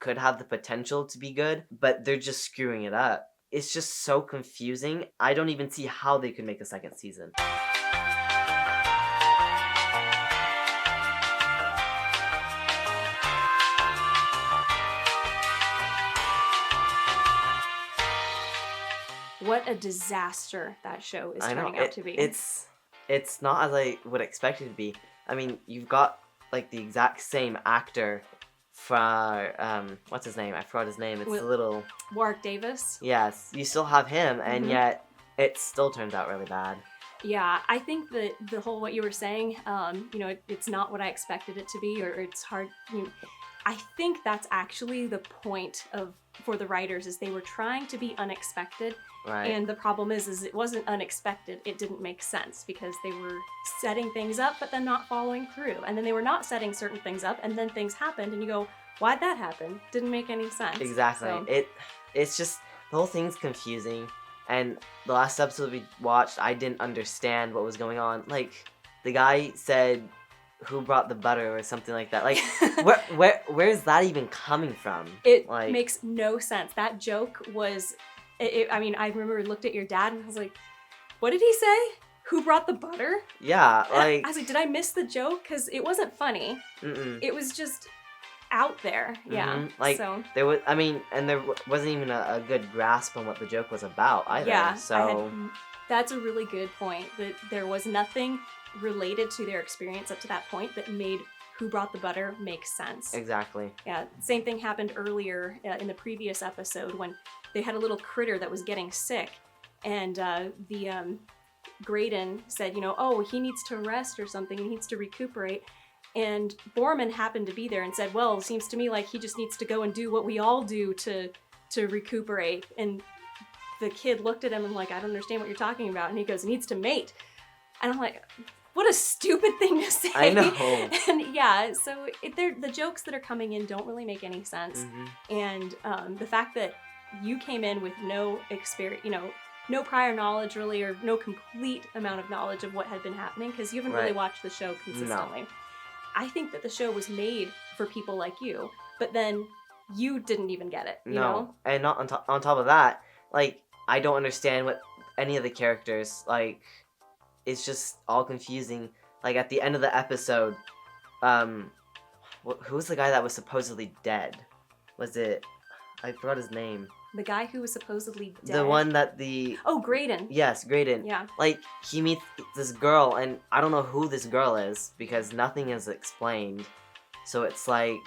could have the potential to be good, but they're just screwing it up. It's just so confusing. I don't even see how they could make a second season. What a disaster that show is turning out to be. It's not as I would expect it to be. I mean, you've got like the exact same actor for what's his name? I forgot his name. It's the little Warwick Davis. Yes, you still have him, and yet it still turns out really bad. Yeah, I think that the whole what you were saying, it's not what I expected it to be, or it's hard. I think that's actually the point for the writers is they were trying to be unexpected. Right. And the problem is it wasn't unexpected. It didn't make sense because they were setting things up, but then not following through. And then they were not setting certain things up, and then things happened, and you go, why'd that happen? Didn't make any sense. Exactly. So, It's just, the whole thing's confusing. And the last episode we watched, I didn't understand what was going on. Like, the guy said, "Who brought the butter?" or something like that. Like, where is that even coming from? It makes no sense. That joke was... I remember I looked at your dad and I was like, what did he say? Who brought the butter? Yeah, like... I was like, did I miss the joke? Because it wasn't funny. It was just out there. Yeah. So there was, and there wasn't even a good grasp on what the joke was about either. Yeah. So that's a really good point. That there was nothing related to their experience up to that point that made Who Brought the Butter make sense. Exactly. Yeah. Same thing happened earlier in the previous episode when they had a little critter that was getting sick, and the Graydon said, oh, he needs to rest or something, he needs to recuperate. And Borman happened to be there and said, well, it seems to me like he just needs to go and do what we all do to recuperate. And the kid looked at him and like, I don't understand what you're talking about. And he goes, needs to mate. And I'm like, what a stupid thing to say. I know. And yeah, so the jokes that are coming in don't really make any sense. And the fact that you came in with no experience, no prior knowledge really, or no complete amount of knowledge of what had been happening, because you haven't really watched the show consistently. No. I think that the show was made for people like you, but then you didn't even get it, you know? And not on top of that, like, I don't understand what any of the characters, like, it's just all confusing. Like, at the end of the episode, who was the guy that was supposedly dead? Was it... I forgot his name. The guy who was supposedly dead? The one that Oh, Graydon. Yes, Graydon. Yeah. Like, he meets this girl, and I don't know who this girl is, because nothing is explained. So it's like,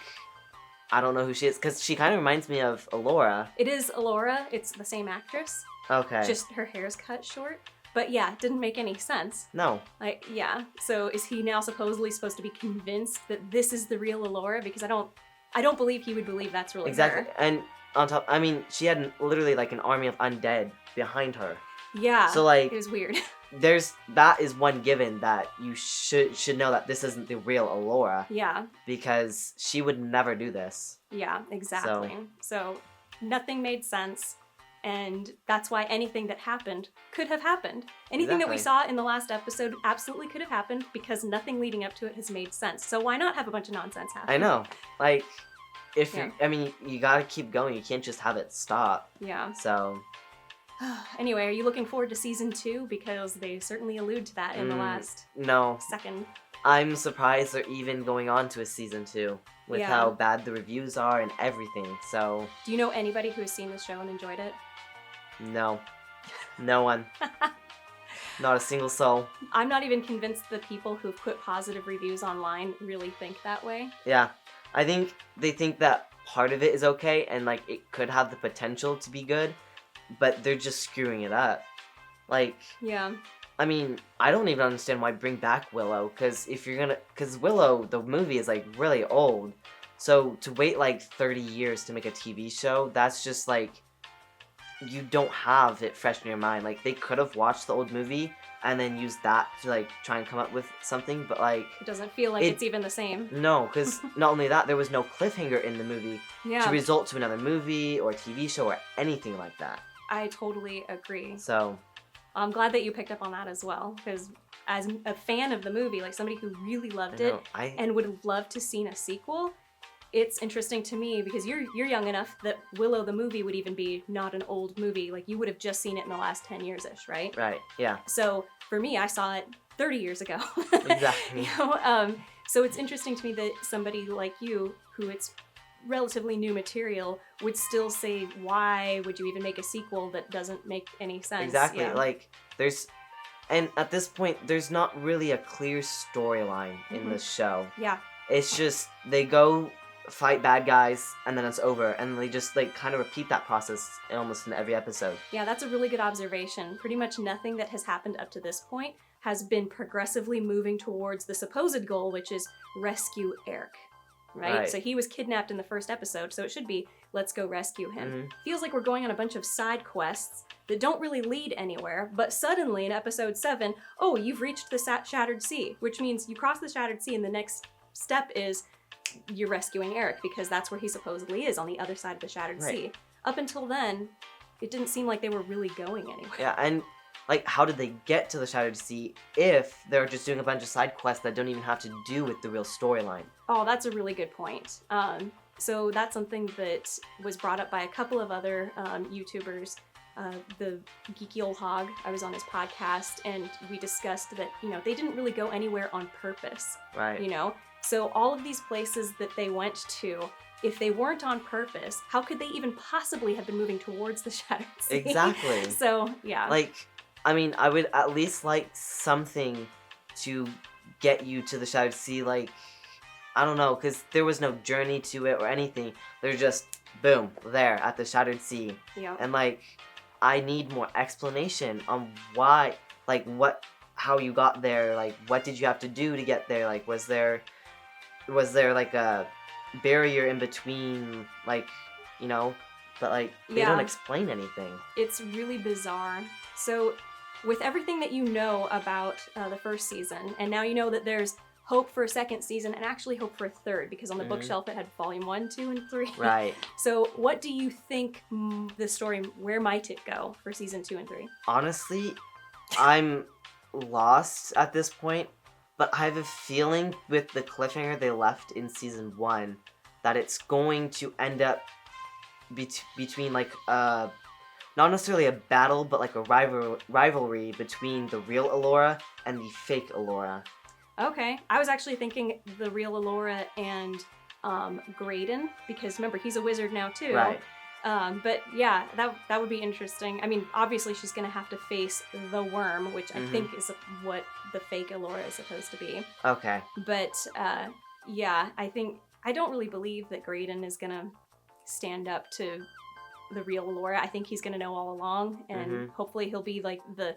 I don't know who she is, because she kind of reminds me of Alora. It is Alora. It's the same actress. Okay. Just her hair's cut short. But yeah, it didn't make any sense. No. Like, yeah. So is he now supposedly supposed to be convinced that this is the real Alora? Because I don't believe he would believe that's really exactly. her. And on top, she had literally like an army of undead behind her. Yeah. So like, it was weird. that is one given that you should know that this isn't the real Alora. Yeah. Because she would never do this. Yeah, exactly. So nothing made sense. And that's why anything that happened could have happened. Anything that we saw in the last episode absolutely could have happened because nothing leading up to it has made sense. So why not have a bunch of nonsense happen? I know. Like, you gotta keep going. You can't just have it stop. Yeah. So. Anyway, are you looking forward to season 2? Because they certainly allude to that in the last second. I'm surprised they're even going on to a season 2 with how bad the reviews are and everything. So. Do you know anybody who has seen this show and enjoyed it? No. No one. Not a single soul. I'm not even convinced the people who've put positive reviews online really think that way. Yeah. I think they think that part of it is okay and like it could have the potential to be good, but they're just screwing it up. Like, yeah. I don't even understand why bring back Willow, because Willow, the movie, is like really old. So to wait like 30 years to make a TV show, that's just like, you don't have it fresh in your mind. Like, they could have watched the old movie and then used that to like try and come up with something, but like, it doesn't feel like it's even the same. No, because not only that, there was no cliffhanger in the movie to result to another movie or TV show or anything like that. I totally agree. So I'm glad that you picked up on that as well, because as a fan of the movie, like somebody who really loved it and would have loved to seen a sequel, it's interesting to me because you're young enough that Willow the movie would even be not an old movie. Like you would have just seen it in the last 10 years-ish, right? Right, yeah. So for me, I saw it 30 years ago. Exactly. So it's interesting to me that somebody like you, who it's relatively new material, would still say, why would you even make a sequel that doesn't make any sense? Exactly. Yeah. Like and at this point, there's not really a clear storyline in the show. Yeah. It's just they go fight bad guys and then it's over, and they just like kind of repeat that process almost in every episode. Yeah, that's a really good observation. Pretty much nothing that has happened up to this point has been progressively moving towards the supposed goal, which is rescue Eric. Right? So he was kidnapped in the first episode, so it should be, let's go rescue him. Feels like we're going on a bunch of side quests that don't really lead anywhere, but suddenly in episode 7, oh, you've reached the Shattered Sea, which means you cross the Shattered Sea and the next step is you're rescuing Eric, because that's where he supposedly is, on the other side of the Shattered Sea. Up until then, it didn't seem like they were really going anywhere. Yeah, and like, how did they get to the Shattered Sea if they're just doing a bunch of side quests that don't even have to do with the real storyline? Oh, that's a really good point. So that's something that was brought up by a couple of other YouTubers. The Geeky Old Hog, I was on his podcast, and we discussed that, they didn't really go anywhere on purpose. Right. So all of these places that they went to, if they weren't on purpose, how could they even possibly have been moving towards the Shattered Sea? Exactly. So, yeah. Like, I mean, I would at least like something to get you to the Shattered Sea, like, I don't know, because there was no journey to it or anything. They're just, boom, there at the Shattered Sea. Yeah. And, like, I need more explanation on why, like, how you got there, like, what did you have to do to get there, like, was there, like, a barrier in between, like, but, like, they don't explain anything. It's really bizarre. So, with everything that you know about the first season, and now you know that there's hope for a second season and actually hope for a third, because on the bookshelf it had volume 1, 2, and 3. Right. So what do you think the story, where might it go for season 2 and 3? Honestly, I'm lost at this point, but I have a feeling with the cliffhanger they left in season 1 that it's going to end up between, like, not necessarily a battle, but like a rivalry between the real Allura and the fake Allura. Okay. I was actually thinking the real Allura and Graydon, because remember, he's a wizard now too. Right. But yeah, that would be interesting. I mean, obviously she's going to have to face the worm, which I think is what the fake Allura is supposed to be. Okay. But yeah, I don't really believe that Graydon is going to stand up to the real Allura. I think he's going to know all along, and hopefully he'll be like the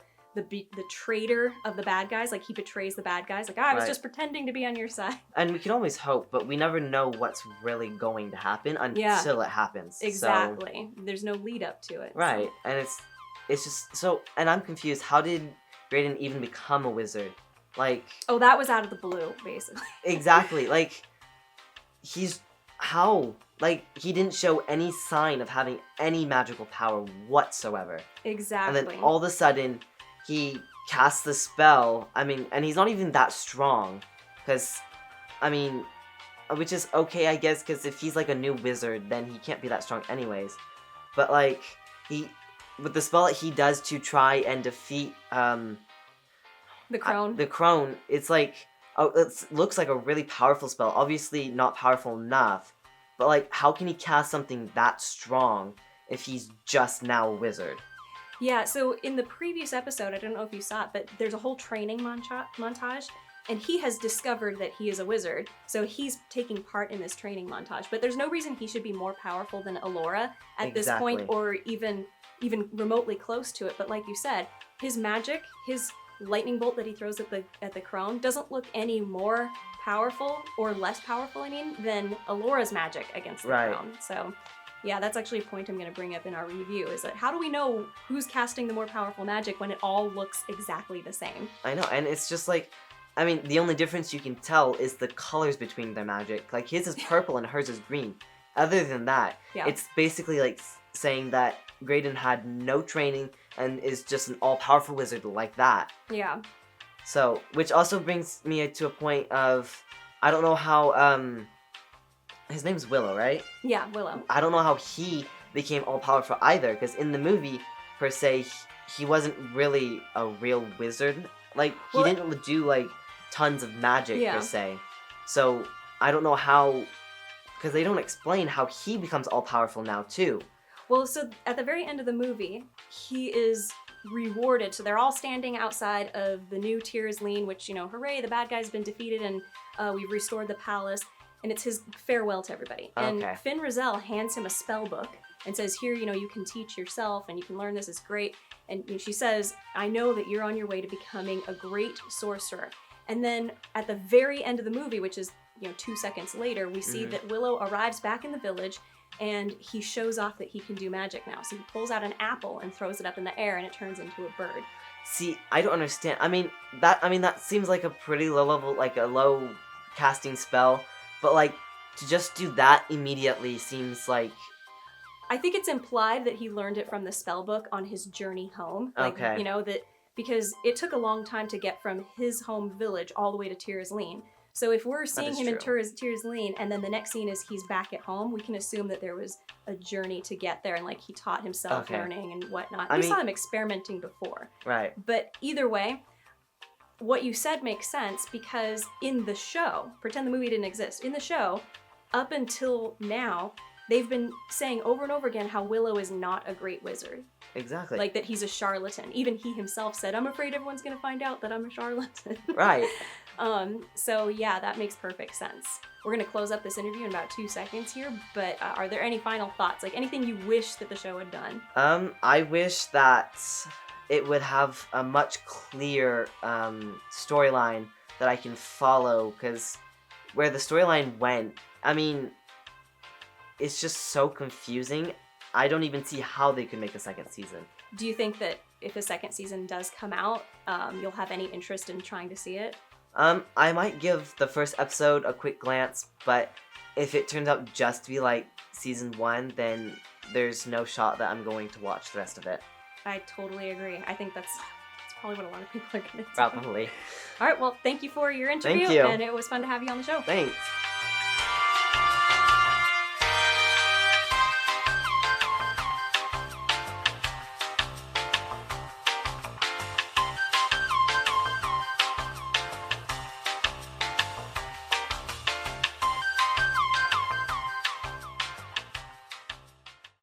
traitor of the bad guys. Like, he betrays the bad guys. Like, I was just pretending to be on your side. And we can always hope, but we never know what's really going to happen until it happens. Exactly. So, there's no lead up to it. Right. So. And it's just so, and I'm confused. How did Graydon even become a wizard? Like, oh, that was out of the blue, basically. Exactly. Like, how? Like, he didn't show any sign of having any magical power whatsoever. Exactly. And then all of a sudden, he casts the spell. I mean, and he's not even that strong. Because, I mean, which is okay, I guess, because if he's like a new wizard, then he can't be that strong anyways. But, like, with the spell that he does to try and defeat, the crone. The crone, it's like, it looks like a really powerful spell. Obviously not powerful enough. But, like, how can he cast something that strong if he's just now a wizard? Yeah, so in the previous episode, I don't know if you saw it, but there's a whole training montage, and he has discovered that he is a wizard, so he's taking part in this training montage. But there's no reason he should be more powerful than Allura at this point, or even remotely close to it. But like you said, his magic, his lightning bolt that he throws at the crone doesn't look any more powerful, or less powerful, than Allura's magic against the crone. So, yeah, that's actually a point I'm going to bring up in our review, is that how do we know who's casting the more powerful magic when it all looks exactly the same? I know, and it's just like, I mean, the only difference you can tell is the colors between their magic. Like, his is purple and hers is green. Other than that, it's basically like saying that Graydon had no training and is just an all-powerful wizard like that. Yeah. So, which also brings me to a point of, I don't know how, his name's Willow, right? Yeah, Willow. I don't know how he became all powerful either, because in the movie, per se, he wasn't really a real wizard. Like, he Well, didn't do, like, tons of magic, Yeah. per se. So, I don't know how, because they don't explain how he becomes all powerful now, too. Well, so at the very end of the movie, he is rewarded. So they're all standing outside of the new Tears Lean, which, hooray, the bad guy's been defeated and we've restored the palace. And it's his farewell to everybody. And Okay. Finn Rizal hands him a spell book and says, here, you can teach yourself and you can learn this, it's great. And she says, I know that you're on your way to becoming a great sorcerer. And then at the very end of the movie, which is, 2 seconds later, we see that Willow arrives back in the village and he shows off that he can do magic now. So he pulls out an apple and throws it up in the air and it turns into a bird. See, I don't understand. That seems like a pretty low level, like a low casting spell. But, like, to just do that immediately seems like... I think it's implied that he learned it from the spell book on his journey home. Like, Okay. That because it took a long time to get from his home village all the way to Tears Lean. So if we're seeing is him in true. Tears Lean and then the next scene is he's back at home, we can assume that there was a journey to get there and, like, he taught himself Okay. learning and whatnot. I We mean- saw him experimenting before. Right. But either way, what you said makes sense because in the show, pretend the movie didn't exist, in the show, up until now, they've been saying over and over again how Willow is not a great wizard. Exactly. Like that he's a charlatan. Even he himself said, I'm afraid everyone's going to find out that I'm a charlatan. Right. So yeah, that makes perfect sense. We're going to clear up this interview in about 2 seconds here, but are there any final thoughts? Like anything you wish that the show had done? I wish that it would have a much clearer storyline that I can follow, because where the storyline went, it's just so confusing. I don't even see how they could make a second season. Do you think that if a second season does come out, you'll have any interest in trying to see it? I might give the first episode a quick glance, but if it turns out just to be like season 1, then there's no shot that I'm going to watch the rest of it. I totally agree. I think that's probably what a lot of people are going to do. Probably. All right, well, thank you for your interview, Thank you. and it was fun to have you on the show. Thanks.